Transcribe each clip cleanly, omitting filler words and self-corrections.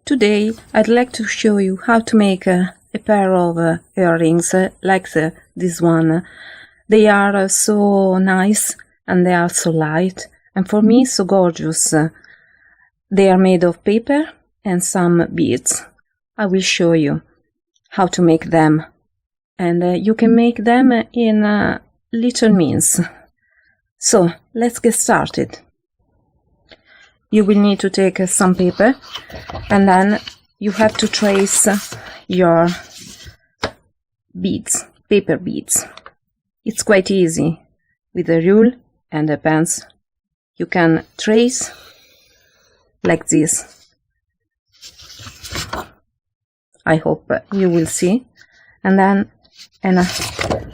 Today I'd like to show you how to make a pair of earrings like this one. They are so nice and they are so light and for me so gorgeous. They are made of paper and some beads. I will show you how to make them, and you can make them in little means. So let's get started. You will need to take some paper and then you have to trace your beads, paper beads. It's quite easy. With a rule and a pencil you can trace like this. I hope you will see. And then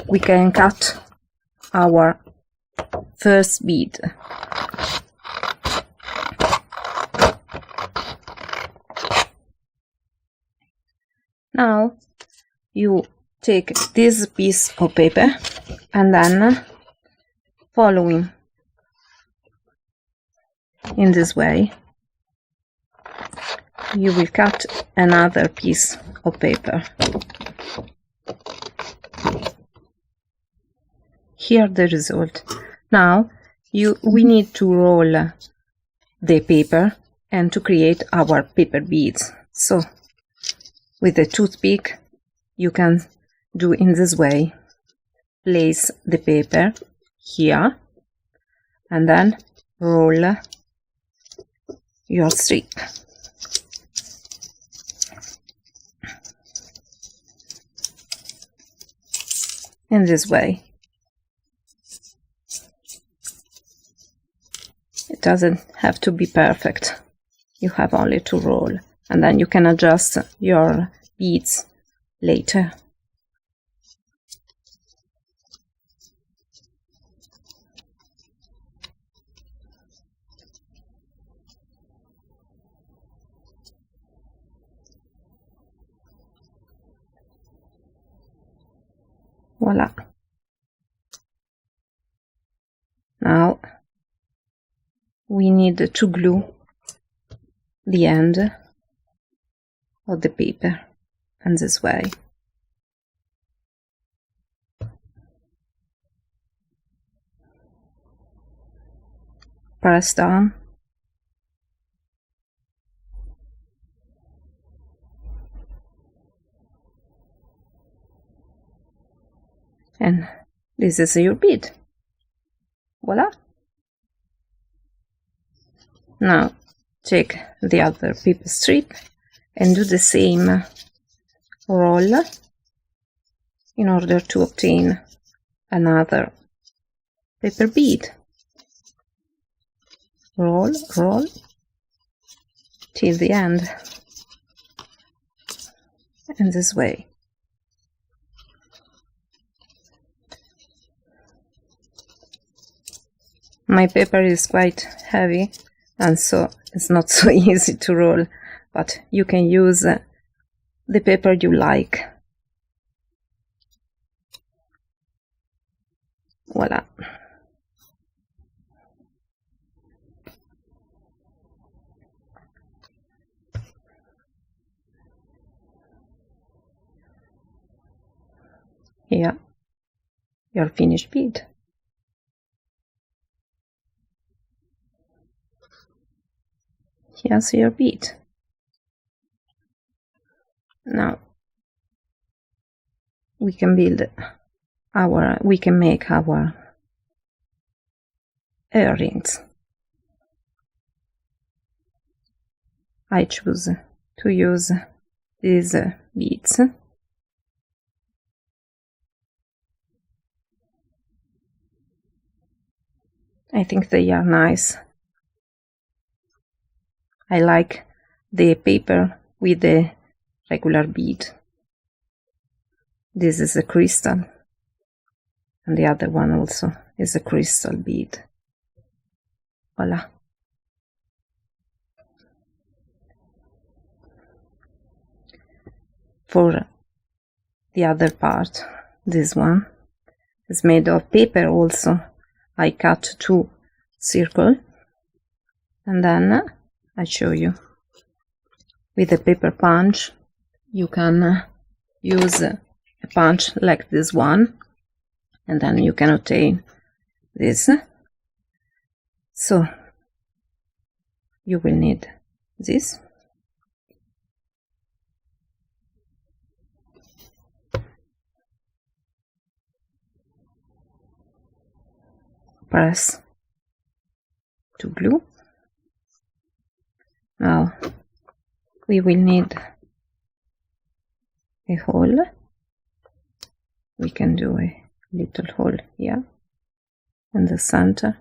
we can cut our first bead. Now you take this piece of paper and then following in this way you will cut another piece of paper. Here the result. Now we need to roll the paper and to create our paper beads. So with a toothpick you can do in this way. Place the paper here and then roll your strip. In this way. It doesn't have to be perfect. You have only to roll and then you can adjust your beads later. Voila. Now we need to glue the end of the paper in this way. Press down. And this is your bead. Voila! Now take the other paper strip and do the same roll in order to obtain another paper bead. Roll, roll till the end. In this way. My paper is quite heavy and so it's not so easy to roll, but you can use the paper you like. Voila. Here, your finished bead. Here's your bead. Now we can make our earrings. I choose to use these beads. I think they are nice. I like the paper with the regular bead. This is a crystal, and the other one also is a crystal bead. Voila. For the other part, this one is made of paper also. I cut 2 circles and then I show you. with a paper punch. You can use a punch like this one, and then you can obtain this. So you will need this. Press to glue. Now we will need a hole. We can do a little hole here in the center,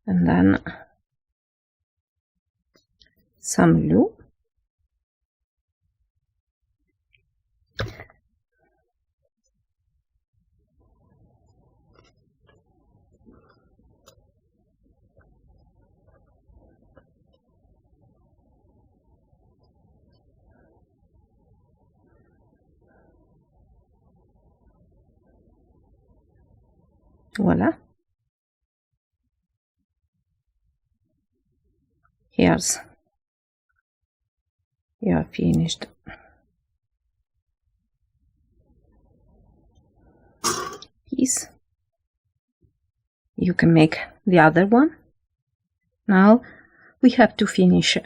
and then some glue. Voila. Here's your finished piece. You can make the other one. Now we have to finish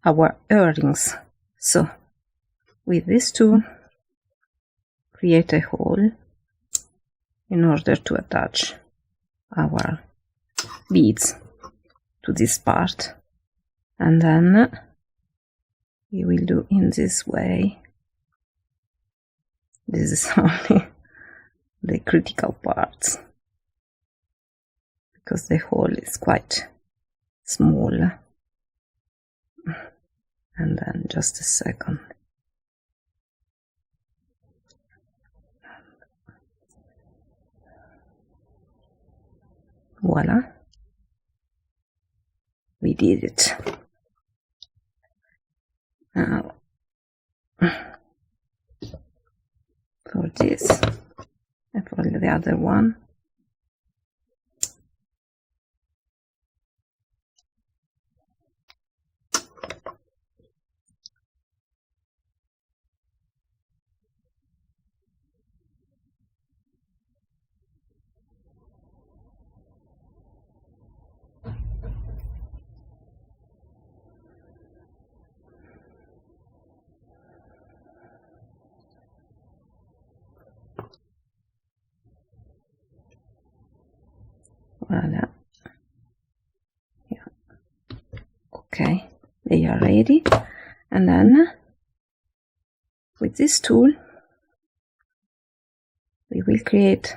our earrings. So with this tool, create a hole in order to attach our beads to this part, and then we will do in this way. This is only the critical parts, because the hole is quite small. And then just a second. Voila, we did it. Now for this and for the other one, voila. Yeah. Okay, they are ready. And then with this tool we will create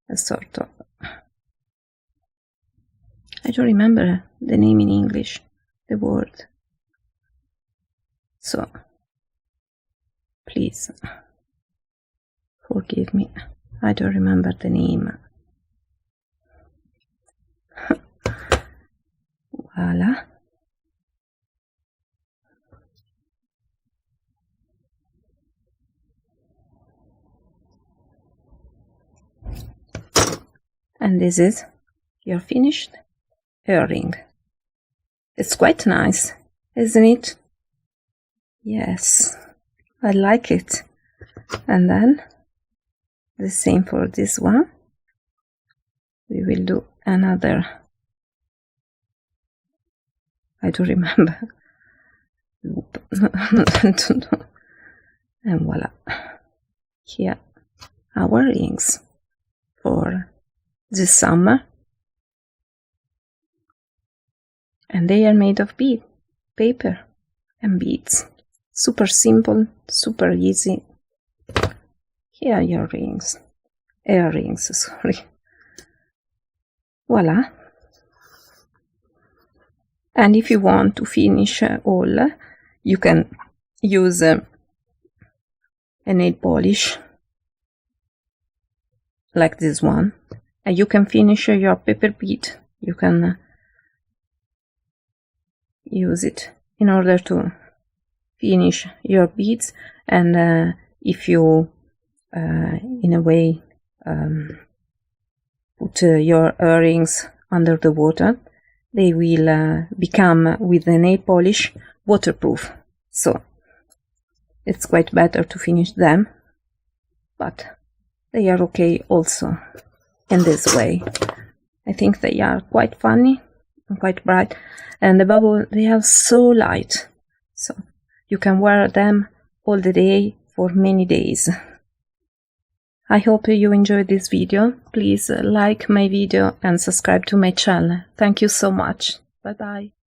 a sort of, I don't remember the name in English, the word, so please forgive me, I don't remember the name. Voila. And this is your finished earring. It's quite nice, isn't it? Yes, I like it. And then the same for this one. We will do another, I don't remember, loop. And voila, here our rings for this summer, and they are made of bead, paper and beads. Super simple, super easy. Here are your rings, earrings, sorry. Voila. And if you want to finish all, you can use a nail polish like this one, and you can finish your paper bead. You can use it in order to finish your beads, and if you in a way put your earrings under the water, they will become, with the nail polish, waterproof. So it's quite better to finish them, but they are okay also in this way. I think they are quite funny and quite bright, and above all, they are so light, so you can wear them all the day for many days. I hope you enjoyed this video. Please like my video and subscribe to my channel. Thank you so much. Bye bye.